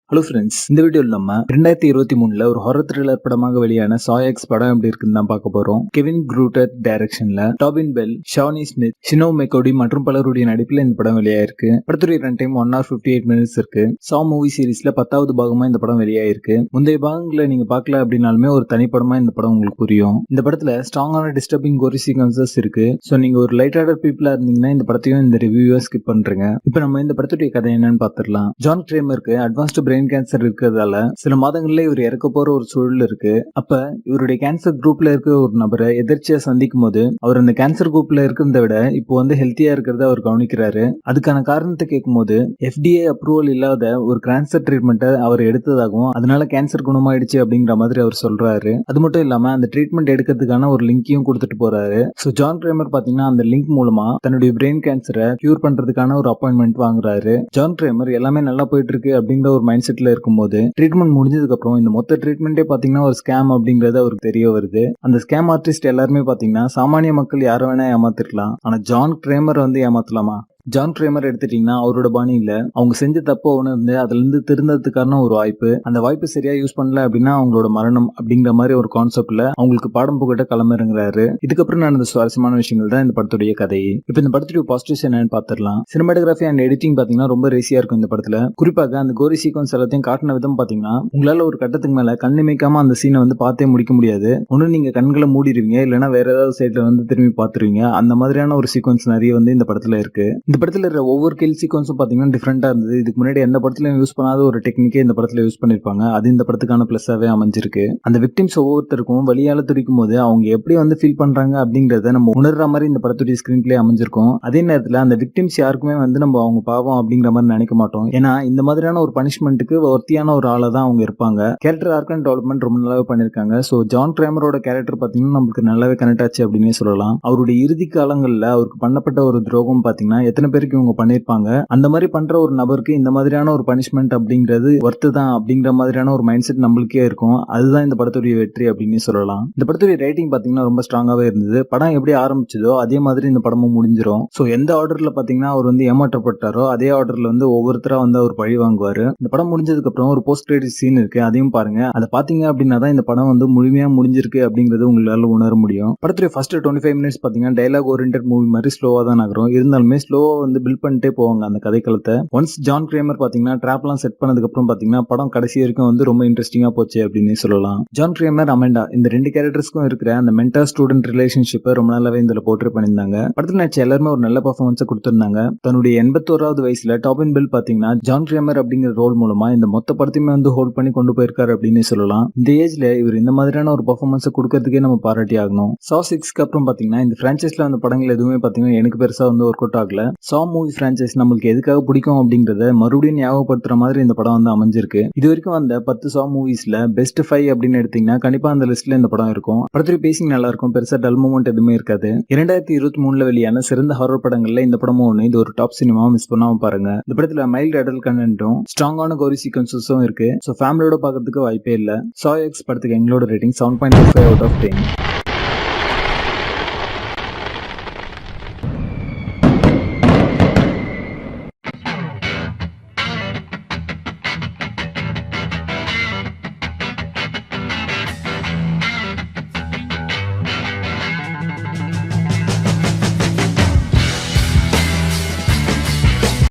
Hello friends, இந்த வீடியோவில் நம்ம 2023 ஒரு ஹாரர் த்ரில்லர் படமாக வெளியான சா எக்ஸ் படம் எப்படி இருக்குன்னு தான் பார்க்க போறோம். கெவின் க்ரூட்டர் டைரக்ஷன்ல டாபின் பெல், ஷானி ஸ்மித், ஷினோ மெக்கோடி மற்றும் பலருடைய நடிப்பில் இந்த படம் வெளியாயிருக்கு. படத்துடைய ரன் டைம் 1 hour 58 minutes இருக்கு. சா மூவி சீரிஸ்ல 10வது பாகமா இந்த படம் வெளியாயிருக்கு. முந்தைய பாகங்களை நீங்க பார்க்கல அப்படின்னாலுமே ஒரு தனிப்படமா இந்த படம் உங்களுக்கு புரியும். இந்த படத்துல ஸ்ட்ராங்கான டிஸ்டர்பிங் கோரி சீக்வன்சஸ் இருக்கு. ஸோ நீங்க ஒரு லைட் ஹார்டட் பீப்புளா இருந்தீங்கன்னா இந்த படத்தையும் இந்த ரிவ்யூவை ஸ்கிப் பண்றீங்க. இப்போ நம்ம இந்த படத்துடைய கதை என்னன்னு பார்த்துடலாம். ஜான் கிரேமருக்கு அட்வான்ஸ்டு பிரெயின் கேன்சர் இருக்கிறதால சில மாதங்கள்ல இவர் இறக்க போற ஒரு சூழல் இருக்கு. அப்ப இவருடைய கேன்சர் குரூப்ல இருக்க ஒரு நபரை எதிர்ச்சியா சந்திக்கும் போது அவர் அந்த கேன்சர் குரூப்ல இருக்கிறத விட இப்போ வந்து ஹெல்த்தியா இருக்கிறத அவர் கவனிக்கிறாரு. அதுக்கான காரணத்தை கேட்கும் போது FDA அப்ரூவல் இல்லாத ஒரு கேன்சர் ட்ரீட்மெண்ட்டை அவர் எடுத்ததாகவும் அதனால கேன்சர் குணமாயிடுச்சு அப்படிங்கிற மாதிரி அவர் சொல்றாரு. அது மட்டும் இல்லாம அந்த ட்ரீட்மெண்ட் எடுக்கிறதுக்கான ஒரு லிங்கையும் கொடுத்துட்டு போறாரு. ஸோ ஜான் கிரேமர் பாத்தீங்கன்னா அந்த லிங்க் மூலமா தன்னுடைய பிரெயின் கேன்சரை கியூர் பண்றதுக்கான ஒரு அப்பாயின்மெண்ட் வாங்குறாரு. ஜான் கிரேமர் எல்லாமே நல்லா போயிட்டு இருக்கு அப்படிங்கிற ஒரு மைண்ட் செட்ல இருக்கும்போது ட்ரீட்மெண்ட் முடிஞ்சதுக்கு அப்புறம் இந்த மொத்த ட்ரீட்மெண்ட்டே பாத்தீங்கன்னா ஒரு ஸ்கேம் அப்படிங்கறது அவருக்கு தெரிய வருது. அந்த ஸ்கேம் ஆர்டிஸ்ட் எல்லாருமே பாத்தீங்கன்னா சாமானிய மக்கள் யாரை வேணா ஏமாத்திருக்கலாம், ஆனா ஜான் கிரேமர் வந்து ஏமாத்தலாமா? ஜான் கிரேமர் எடுத்துட்டீங்கன்னா அவரோட பாணியில அவங்க செஞ்ச தப்ப உணர்ந்து அதுல இருந்து திருந்ததுக்கான ஒரு வாய்ப்பு, அந்த வாய்ப்பு சரியா யூஸ் பண்ணல அப்படின்னா அவங்களோட மரணம் அப்படிங்கிற மாதிரி ஒரு கான்செப்ட்ல அவங்களுக்கு பாடம் புகட்ட களமிறங்குறாரு. இதுக்கப்புறம் நடந்த சுவாரஸ்யமான விஷயங்கள் தான் இந்த படத்துடைய கதை. இப்ப இந்த படத்துடைய பாசிட்டிவ்ஸ் என்னன்னு பாத்திரலாம். சினிமாட்டோகிராஃபி அண்ட் எடிட்டிங் பாத்தீங்கன்னா ரொம்ப ரேசியா இருக்கும் இந்த படத்துல. குறிப்பாக அந்த கோரி சீக்வன்ஸ் எல்லாத்தையும் காட்டின விதம் பாத்தீங்கன்னா உங்களால ஒரு கட்டத்துக்கு மேல கண் இமைக்காம அந்த சீனை வந்து பார்த்தே முடிக்க முடியாது. ஒண்ணு நீங்க கண்களை மூடிடுவீங்க, இல்லைன்னா வேற ஏதாவது சைட்ல வந்து திரும்பி பாத்துருவீங்க. அந்த மாதிரியான ஒரு சீக்வன்ஸ் நிறைய வந்து இந்த படத்துல இருக்கு. இந்த படத்துல இருக்கிற ஒவ்வொரு கில் சீக்வன்ஸும் பாத்தீங்கன்னா டிஃப்ரெண்டா இருந்தது. இதுக்கு முன்னாடி எந்த படத்துலயும் யூஸ் பண்ணாத ஒரு டெக்னிக்கே இந்த படத்துல யூஸ் பண்ணிருப்பாங்க. அது இந்த படத்துக்கான பிளஸ்ஸாவே அமைஞ்சிருக்கு. அந்த விக்டிம்ஸ் ஒவ்வொருத்தருக்கும் வலியால துடிக்கும் போது அவங்க எப்படி வந்து ஃபீல் பண்றாங்க அப்படிங்கறத நம்ம உணர்ற மாதிரி இந்த படத்துடைய ஸ்கிரீன் பிளே அமைஞ்சிருக்கும். அதே நேரத்துல அந்த விக்டிம்ஸ் யாருக்குமே வந்து நம்ம அவங்க பாவம் அப்படிங்கிற மாதிரி நினைக்க மாட்டோம். ஏன்னா இந்த மாதிரியான ஒரு பனிஷ்மெண்ட்டுக்கு ஒர்த்தியான ஒரு ஆளா தான் அவங்க இருப்பாங்க. கேரக்டர் ஆர்க் அண்ட் டெவலப்மெண்ட் ரொம்ப நல்லாவே பண்ணிருக்காங்க. ஸோ ஜான் கிரேமரோட கேரக்டர் பாத்தீங்கன்னா நம்மளுக்கு நல்லாவே கனெக்ட் ஆச்சு அப்படின்னே சொல்லலாம். அவருடைய இறுதி காலங்கள்ல அவருக்கு பண்ணப்பட்ட ஒரு துரோகம் பாத்தீங்கன்னா எத்தனை பேருக்கு இவங்க பண்ணிருப்பாங்க. அந்த மாதிரி பண்ற ஒரு நபருக்கு இந்த மாதிரியான ஒரு பனிஷ்மெண்ட் அப்படிங்கிறது ஒர்த்து தான் அப்படிங்கிற மாதிரியான ஒரு மைண்ட் செட் நம்மளுக்கே இருக்கும். அதுதான் இந்த படத்துடைய வெற்றி அப்படின்னு சொல்லலாம். இந்த படத்துடைய ரேட்டிங் பாத்தீங்கன்னா ரொம்ப ஸ்ட்ராங்காவே இருந்தது. படம் எப்படி ஆரம்பிச்சதோ அதே மாதிரி இந்த படமும் முடிஞ்சிடும். ஸோ எந்த ஆர்டர்ல பாத்தீங்கன்னா அவர் வந்து ஏமாற்றப்பட்டாரோ அதே ஆர்டர்ல வந்து ஒவ்வொருத்தரா வந்து அவர் பழி வாங்குவாரு. இந்த படம் முடிஞ்சதுக்கு அப்புறம் ஒரு போஸ்ட் கிரெடிட் சீன் இருக்கு, அதையும் பாருங்க. அதை பாத்தீங்க அப்படின்னா தான் இந்த படம் வந்து முழுமையா முடிஞ்சிருக்கு அப்படிங்கிறது உங்களால உணர முடியும். படத்துடைய ஃபர்ஸ்ட் 25 minutes பாத்தீங்கன்னா டைலாக் ஓரியன்டட் மூவி மாதிரி ஸ்லோவா தான் நகரும். இருந்தாலுமே ஸ்லோவா வந்து பில்ட் பண்ணிட்டே போவாங்க அந்த கதைக்களத்தை. ஒன்ஸ் ஜான் கிரேமர் பாத்தீங்கன்னா ட்ராப்லாம் செட் பண்ணதுக்கு அப்புறம் பாத்தீங்கன்னா படம் கடைசி வரைக்கும் வந்து ரொம்ப இன்ட்ரெஸ்டிங்கா போச்சு அப்படின்னு சொல்லலாம். ஜான் கிரேமர், அமெண்டா இந்த ரெண்டு கேரக்டர்ஸ்க்கும் இருக்கிற அந்த மென்டார் ஸ்டூடெண்ட் ரிலேஷன்ஷிப்பை ரொம்ப நாளாவே இதுல போர்ட்ரே பண்ணியிருந்தாங்க. படத்துல நடிச்ச எல்லாருமே ஒரு நல்ல பர்ஃபார்மன்ஸை கொடுத்திருந்தாங்க. தன்னுடைய 81வது வயசுல டாபின் பெல் பாத்தீங்கன்னா ஜான் கிரேமர் அப்படிங்கிற ரோல் மூலமா இந்த மொத்த படத்தையுமே வந்து ஹோல்ட் பண்ணி கொண்டு போயிருக்காரு அப்படின்னு சொல்லலாம். இந்த ஏஜ்ல இவர் இந்த மாதிரியான ஒரு பர்ஃபார்மன்ஸை கொடுக்கறதுக்கே நம்ம பாராட்டி ஆகணும். சா 6க்கு அப்புறம் பாத்தீங்கன்னா இந்த பிரான்சைஸ்ல வந்த படங்கள் எதுவுமே பாத்தீங்கன்னா எனக்கு பெருசா வந்து ஒர்க் அவுட் ஆகல. சா மூவி பிரான்சைஸ் நம்மளுக்கு எதுக்காக பிடிக்கும் அப்படிங்கறத மறுபடியும் ஞாபகப்படுத்துற மாதிரி இந்த படம் வந்து அமைஞ்சிருக்கு. இது வரைக்கும் அந்த 10 சா மூவிஸ்ல பெஸ்ட் 5 அப்படின்னு எடுத்தீங்கன்னா கண்டிப்பா அந்த லிஸ்ட்ல இந்த படம் இருக்கும். படத்துடைய பேசிங் நல்லா இருக்கும், பெருசா டல் மூமெண்ட் எதுவுமே இருக்காது. 2023 வெளியான சிறந்த ஹாரர் படங்கள்ல இந்த படமும் ஒண்ணு. இது ஒரு டாப் சினிமா, மிஸ் பண்ணாம பாருங்க. இந்த படத்துல மைல்டு அடல்ட் கண்டென்ட்டும் ஸ்ட்ராங்கான கோரி சீக்வன்சஸும் இருக்கு. சோ ஃபேமிலியோட பாக்குறதுக்கு வாய்ப்பே இல்ல. சா எக்ஸ் படத்துக்கு எங்களோட ரேட்டிங் 7.25 out of 10.